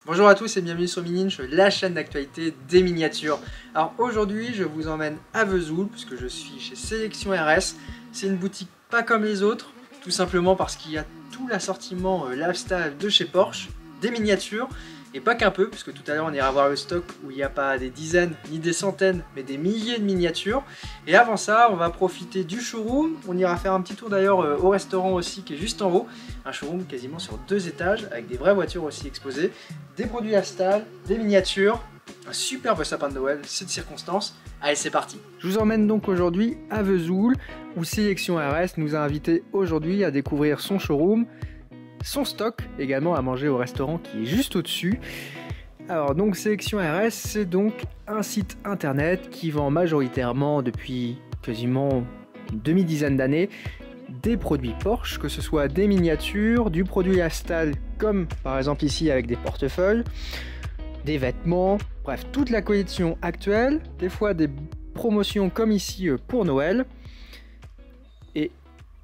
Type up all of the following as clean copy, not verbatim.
Bonjour à tous et bienvenue sur Mininch, la chaîne d'actualité des miniatures. Alors aujourd'hui je vous emmène à Vesoul puisque je suis chez Sélection RS. C'est une boutique pas comme les autres, tout simplement parce qu'il y a tout l'assortiment lifestyle de chez Porsche, des miniatures, et pas qu'un peu, puisque tout à l'heure on ira voir le stock où il n'y a pas des dizaines ni des centaines, mais des milliers de miniatures. Et avant ça, on va profiter du showroom. On ira faire un petit tour d'ailleurs au restaurant aussi qui est juste en haut. Un showroom quasiment sur 2 étages, avec des vraies voitures aussi exposées, des produits Astal, des miniatures, un superbe sapin de Noël, c'est de circonstance. Allez, c'est parti. Je vous emmène donc aujourd'hui à Vesoul, où Sélection RS nous a invités aujourd'hui à découvrir son showroom, son stock, également à manger au restaurant qui est juste au-dessus. Alors donc Sélection RS, c'est donc un site internet qui vend majoritairement depuis quasiment une demi-dizaine d'années des produits Porsche, que ce soit des miniatures, du produit Astal comme par exemple ici avec des portefeuilles, des vêtements, bref toute la collection actuelle, des fois des promotions comme ici pour Noël. Et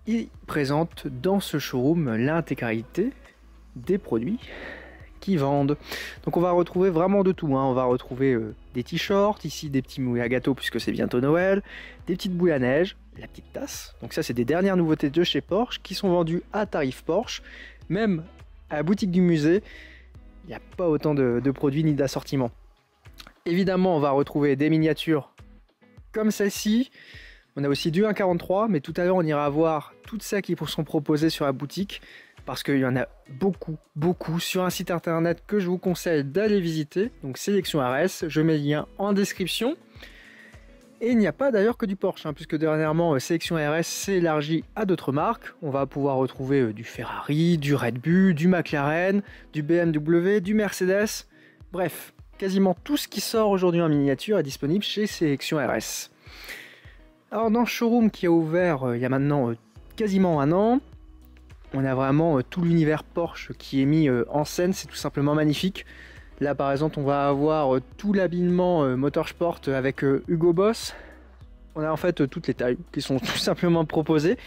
il présente dans ce showroom l'intégralité des produits qui vendent. Donc on va retrouver vraiment de tout, hein. On va retrouver des t-shirts, ici des petits moules à gâteau puisque c'est bientôt Noël, des petites boules à neige, la petite tasse. Donc ça c'est des dernières nouveautés de chez Porsche qui sont vendues à tarif Porsche. Même à la boutique du musée, il n'y a pas autant de produits ni d'assortiment. Évidemment on va retrouver des miniatures comme celle-ci. On a aussi du 1.43, mais tout à l'heure on ira voir toutes celles qui sont proposées sur la boutique, parce qu'il y en a beaucoup sur un site internet que je vous conseille d'aller visiter, donc Sélection RS, je mets le lien en description. Et il n'y a pas d'ailleurs que du Porsche, hein, puisque dernièrement Sélection RS s'est élargi à d'autres marques. On va pouvoir retrouver du Ferrari, du Red Bull, du McLaren, du BMW, du Mercedes, bref, quasiment tout ce qui sort aujourd'hui en miniature est disponible chez Sélection RS. Alors dans le showroom qui a ouvert il y a maintenant quasiment un an, on a vraiment tout l'univers Porsche qui est mis en scène, c'est tout simplement magnifique. Là par exemple on va avoir tout l'habillement Motorsport avec Hugo Boss. On a en fait toutes les tailles qui sont tout simplement proposées.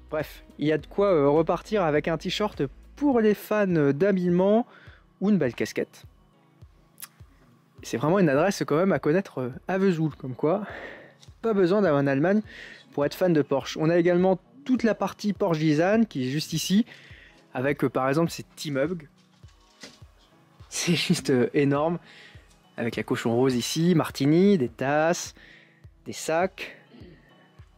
Bref, il y a de quoi repartir avec un t-shirt pour les fans d'habillement ou une belle casquette. C'est vraiment une adresse quand même à connaître à Vesoul, comme quoi pas besoin d'aller en Allemagne pour être fan de Porsche. On a également toute la partie Porsche Design qui est juste ici, avec par exemple ces petits mugs. C'est juste énorme, avec la cochon rose ici, Martini, des tasses, des sacs.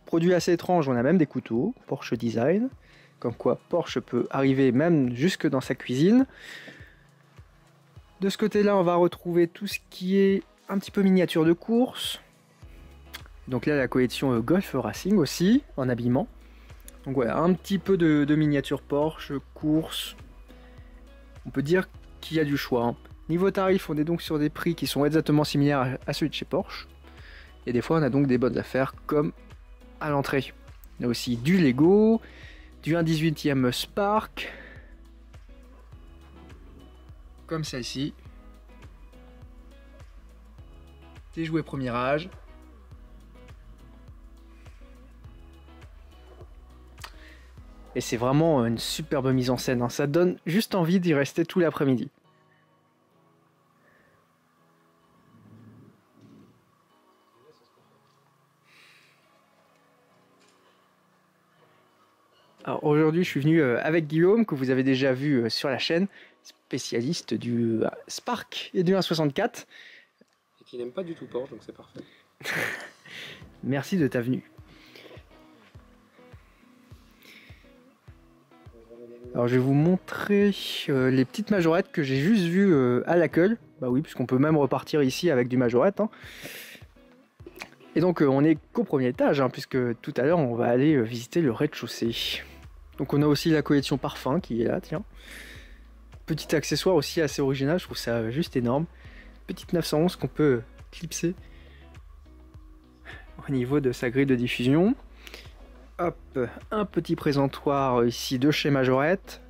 Produit assez étrange, on a même des couteaux, Porsche Design, comme quoi Porsche peut arriver même jusque dans sa cuisine. De ce côté-là, on va retrouver tout ce qui est un petit peu miniature de course. Donc là, la collection Golf Racing aussi, en habillement. Donc voilà, un petit peu de miniature Porsche, course. On peut dire qu'il y a du choix, hein. Niveau tarif, on est donc sur des prix qui sont exactement similaires à ceux de chez Porsche. Et des fois, on a donc des bonnes affaires comme à l'entrée. On a aussi du Lego, du 1/18e Spark, comme celle-ci. Des jouets premier âge. Et c'est vraiment une superbe mise en scène, hein. Ça donne juste envie d'y rester tout l'après-midi. Alors aujourd'hui, je suis venu avec Guillaume, que vous avez déjà vu sur la chaîne, spécialiste du Spark et du 1.64. Et qui n'aime pas du tout Porsche, donc c'est parfait. Merci de ta venue. Alors je vais vous montrer les petites majorettes que j'ai juste vues à l'accueil. Bah oui, puisqu'on peut même repartir ici avec du majorette, hein. Et donc on est qu'au premier étage, hein, puisque tout à l'heure on va aller visiter le rez-de-chaussée. Donc on a aussi la collection parfum qui est là, tiens. Petit accessoire aussi assez original, je trouve ça juste énorme. Petite 911 qu'on peut clipser au niveau de sa grille de diffusion. Hop, un petit présentoir ici de chez Majorette.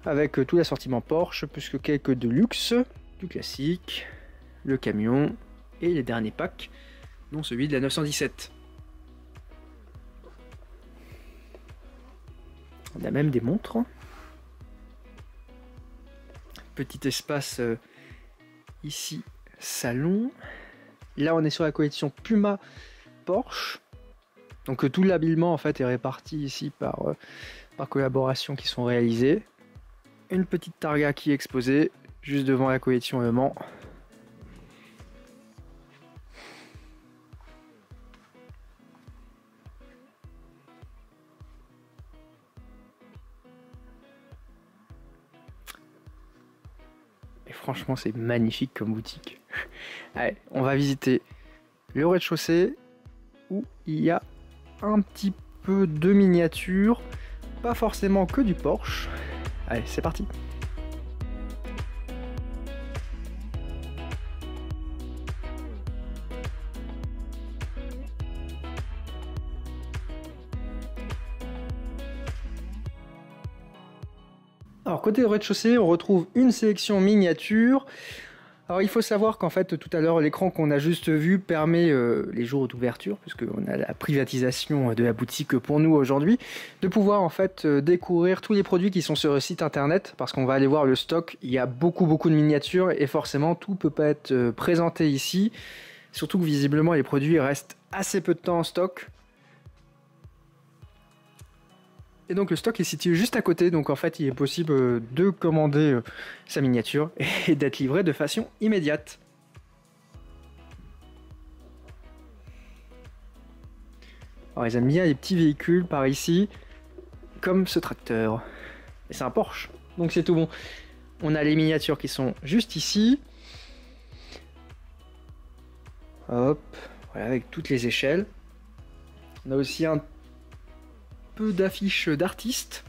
Avec tout l'assortiment Porsche, plus que quelques de luxe, du classique, le camion et les derniers packs, dont celui de la 917. On a même des montres. Petit espace ici, salon. Là, on est sur la collection Puma Porsche. Donc tout l'habillement en fait est réparti ici par collaboration qui sont réalisées. Une petite targa qui est exposée juste devant la collection Le Mans. Et franchement c'est magnifique comme boutique. Allez, on va visiter le rez-de-chaussée où il y a un petit peu de miniatures, pas forcément que du Porsche. Allez, c'est parti. Alors côté rez-de-chaussée, on retrouve une sélection miniature. Alors il faut savoir qu'en fait tout à l'heure l'écran qu'on a juste vu permet les jours d'ouverture, puisqu'on a la privatisation de la boutique pour nous aujourd'hui, de pouvoir en fait découvrir tous les produits qui sont sur le site internet, parce qu'on va aller voir le stock. Il y a beaucoup de miniatures et forcément tout peut pas être présenté ici, surtout que visiblement les produits restent assez peu de temps en stock. Et donc le stock est situé juste à côté, donc en fait il est possible de commander sa miniature et d'être livré de façon immédiate. Alors ils aiment bien les petits véhicules par ici, comme ce tracteur. Et c'est un Porsche, donc c'est tout bon. On a les miniatures qui sont juste ici. Hop, voilà, avec toutes les échelles. On a aussi un d'affiches d'artistes,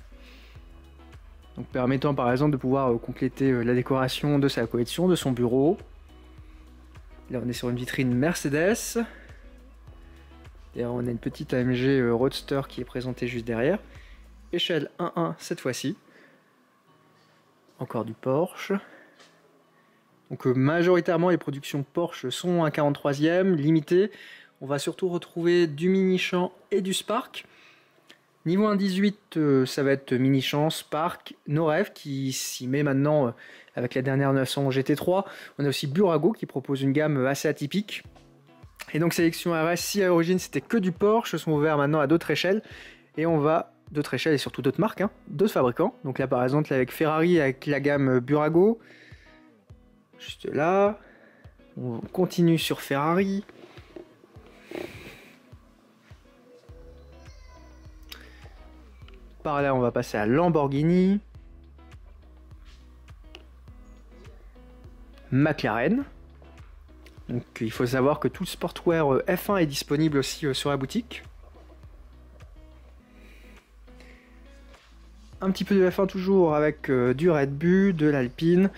donc permettant par exemple de pouvoir compléter la décoration de sa collection, de son bureau. Là on est sur une vitrine Mercedes. D'ailleurs on a une petite AMG Roadster qui est présentée juste derrière. Échelle 1.1 cette fois-ci. Encore du Porsche. Donc majoritairement les productions Porsche sont un 43e, limité. On va surtout retrouver du Mini-Champ et du Spark. Niveau 1.18, ça va être Mini-Champ, Spark, No Rêve qui s'y met maintenant avec la dernière 900 GT3. On a aussi Burago qui propose une gamme assez atypique. Et donc sélection RS, si à l'origine c'était que du Porsche, sont ouverts maintenant à d'autres échelles. Et on va, d'autres échelles et surtout d'autres marques, hein, d'autres fabricants. Donc là par exemple avec Ferrari, avec la gamme Burago. Juste là. On continue sur Ferrari. Par là, on va passer à Lamborghini, McLaren. Donc, il faut savoir que tout le sportwear F1 est disponible aussi sur la boutique. Un petit peu de F1 toujours avec du Red Bull, de l'Alpine.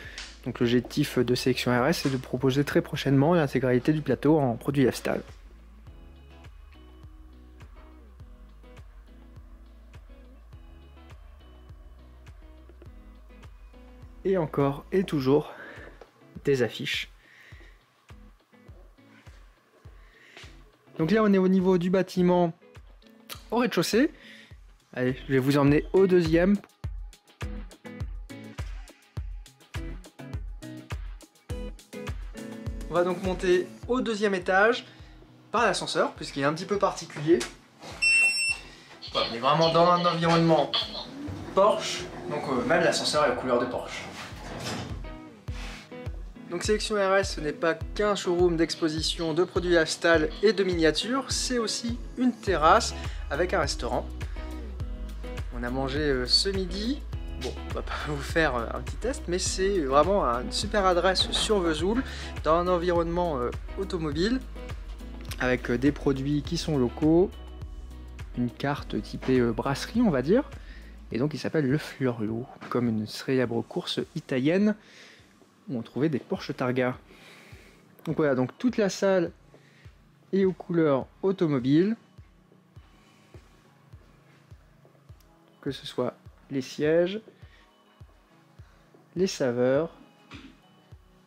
Donc l'objectif de sélection RS c'est de proposer très prochainement l'intégralité du plateau en produits lifestyle. Et encore et toujours des affiches. Donc là on est au niveau du bâtiment au rez-de-chaussée. Allez, je vais vous emmener au deuxième. On va donc monter au deuxième étage par l'ascenseur, puisqu'il est un petit peu particulier. Voilà, on est vraiment dans un environnement Porsche, donc même l'ascenseur est aux couleurs de Porsche. Donc sélection RS, ce n'est pas qu'un showroom d'exposition de produits lifestyle et de miniatures, c'est aussi une terrasse avec un restaurant. On a mangé ce midi. Bon, on va pas vous faire un petit test, mais c'est vraiment une super adresse sur Vesoul, dans un environnement automobile, avec des produits qui sont locaux, une carte typée brasserie on va dire, et donc il s'appelle le Fleurlot, comme une célèbre course italienne, où on trouvait des Porsche Targa. Donc voilà, donc toute la salle est aux couleurs automobiles, que ce soit les sièges, les saveurs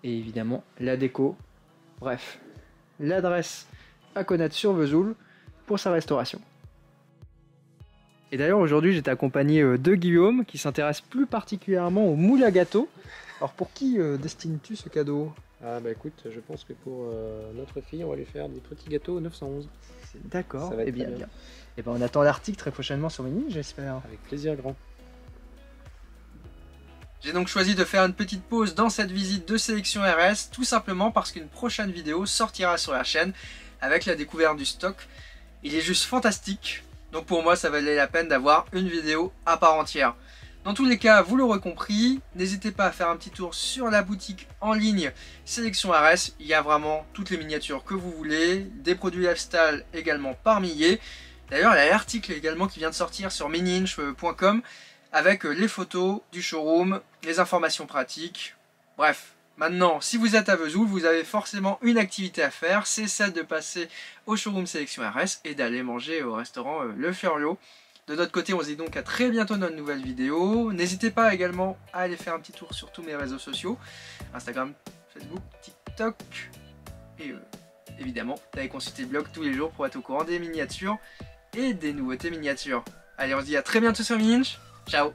et évidemment la déco. Bref, l'adresse à connaître sur Vesoul pour sa restauration. Et d'ailleurs aujourd'hui j'étais accompagné de Guillaume qui s'intéresse plus particulièrement aux moules à gâteaux. Alors pour qui destines-tu ce cadeau? Ah bah écoute, je pense que pour notre fille, on va lui faire des petits gâteaux au 911. D'accord, Ça va être et bien, très bien. bien. Et ben on attend l'article très prochainement sur Mini, j'espère. Avec plaisir grand. J'ai donc choisi de faire une petite pause dans cette visite de sélection RS, tout simplement parce qu'une prochaine vidéo sortira sur la chaîne avec la découverte du stock. Il est juste fantastique, donc pour moi ça valait la peine d'avoir une vidéo à part entière. Dans tous les cas, vous l'aurez compris, n'hésitez pas à faire un petit tour sur la boutique en ligne Sélection RS. Il y a vraiment toutes les miniatures que vous voulez, des produits lifestyle également par milliers. D'ailleurs, il y a l'article également qui vient de sortir sur miniinch.com avec les photos du showroom, les informations pratiques. Bref, maintenant, si vous êtes à Vesoul, vous avez forcément une activité à faire, c'est celle de passer au showroom Sélection RS et d'aller manger au restaurant Le Furiot. De notre côté, on se dit donc à très bientôt dans une nouvelle vidéo. N'hésitez pas également à aller faire un petit tour sur tous mes réseaux sociaux, Instagram, Facebook, TikTok, et évidemment, d'aller consulter le blog tous les jours pour être au courant des miniatures et des nouveautés miniatures. Allez, on se dit à très bientôt sur Mini Inch. Ciao!